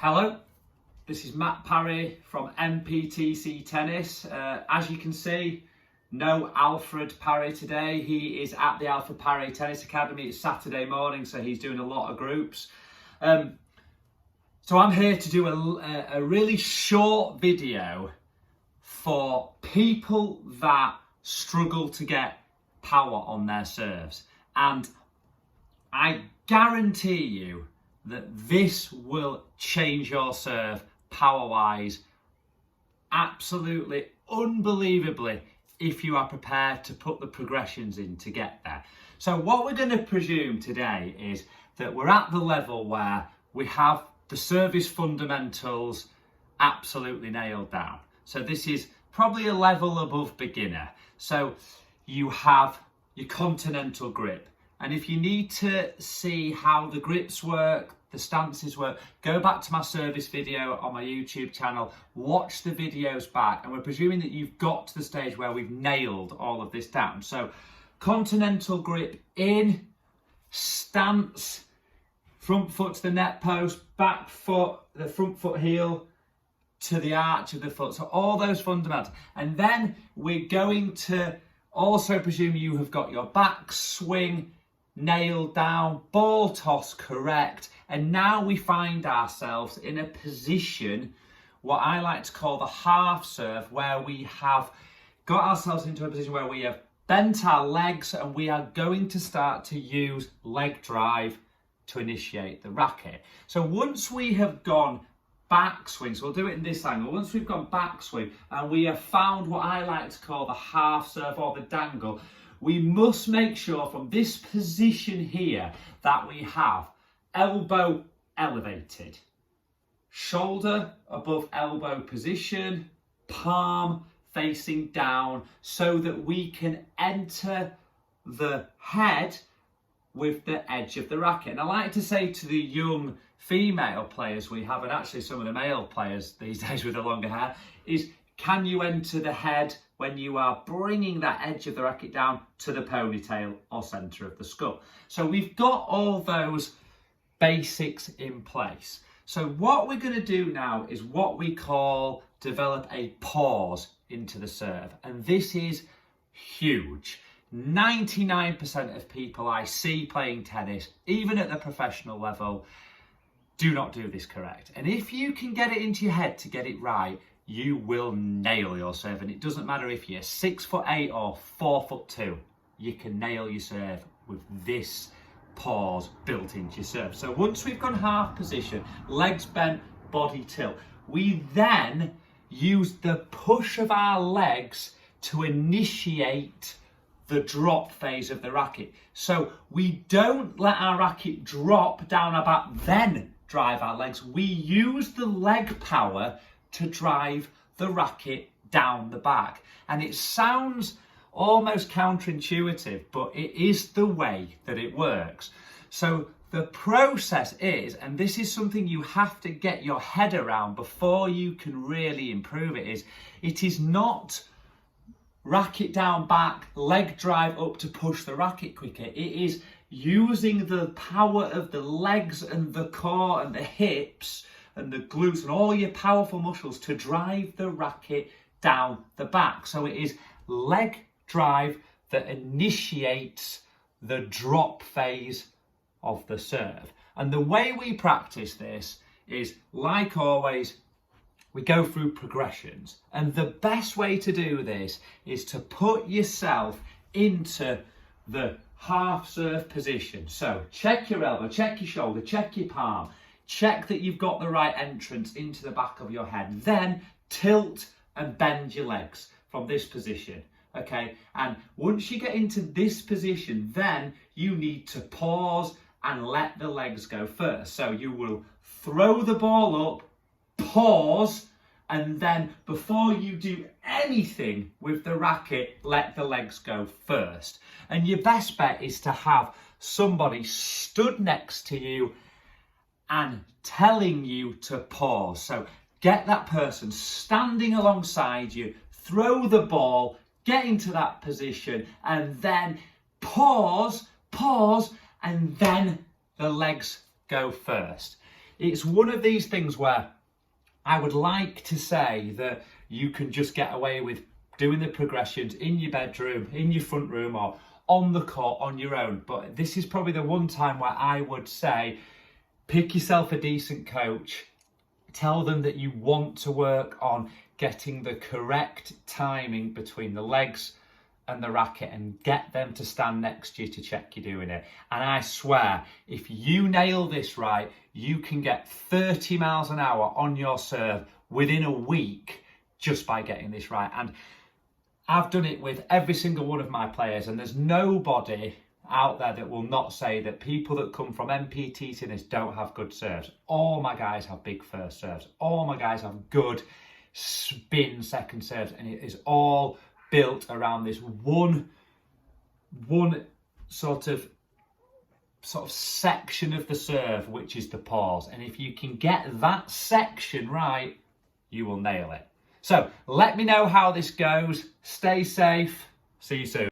Hello, this is Matt Parry from MPTC Tennis. As you can see, no Alfred Parry today. He is at the Alfred Parry Tennis Academy. It's Saturday morning, so he's doing a lot of groups. So I'm here to do a really short video for people that struggle to get power on their serves. And I guarantee you that this will change your serve power-wise absolutely, unbelievably, if you are prepared to put the progressions in to get there. So what we're going to presume today is that we're at the level where we have the service fundamentals absolutely nailed down. So this is probably a level above beginner. So you have your continental grip. And if you need to see how the grips work, the stances work, go back to my service video on my YouTube channel, watch the videos back, and we're presuming that you've got to the stage where we've nailed all of this down. So continental grip in, stance, front foot to the net post, back foot, the front foot heel to the arch of the foot. So all those fundamentals. And then we're going to also presume you have got your back swing nailed down, ball toss correct, and now we find ourselves in a position, what I like to call the half serve, where we have got ourselves into a position where we have bent our legs and we are going to start to use leg drive to initiate the racket. So once we have gone backswing, so we'll do it in this angle, once we've gone backswing and we have found what I like to call the half serve or the dangle, we must make sure from this position here that we have elbow elevated, shoulder above elbow position, palm facing down, so that we can enter the head with the edge of the racket. And I like to say to the young female players we have, and actually some of the male players these days with the longer hair, is can you enter the head when you are bringing that edge of the racket down to the ponytail or centre of the skull? So we've got all those basics in place. So what we're going to do now is what we call develop a pause into the serve. And this is huge. 99% of people I see playing tennis, even at the professional level, do not do this correct. And if you can get it into your head to get it right, you will nail your serve. And it doesn't matter if you're 6'8" or 4'2", you can nail your serve with this pause built into your serve. So once we've gone half position, legs bent, body tilt, we then use the push of our legs to initiate the drop phase of the racket. So we don't let our racket drop down our back, then drive our legs. We use the leg power to drive the racket down the back. And it sounds almost counterintuitive, but it is the way that it works. So the process is, and this is something you have to get your head around before you can really improve it, is not racket down back, leg drive up to push the racket quicker. It is using the power of the legs and the core and the hips and the glutes and all your powerful muscles to drive the racket down the back. So it is leg drive that initiates the drop phase of the serve. And the way we practice this is, like always, we go through progressions. And the best way to do this is to put yourself into the half serve position. So check your elbow, check your shoulder, check your palm, check that you've got the right entrance into the back of your head. Then tilt and bend your legs from this position. Okay, and once you get into this position, then you need to pause and let the legs go first. So you will throw the ball up, pause, and then before you do anything with the racket, let the legs go first. And your best bet is to have somebody stood next to you and telling you to pause. So get that person standing alongside you, throw the ball, get into that position, and then pause, and then the legs go first. it's one of these things where I would like to say that you can just get away with doing the progressions in your bedroom, in your front room, or on the court on your own. But this is probably the one time where I would say, pick yourself a decent coach, tell them that you want to work on getting the correct timing between the legs and the racket, and get them to stand next to you to check you're doing it. And I swear, if you nail this right, you can get 30 miles an hour on your serve within a week just by getting this right. And I've done it with every single one of my players, and there's nobody out there that will not say that people that come from MPTC Tennis don't have good serves. All my guys have big first serves. All my guys have good spin second serves, and it is all built around this one sort of section of the serve, which is the pause. And if you can get that section right, you will nail it. So let me know how this goes. Stay safe. See you soon.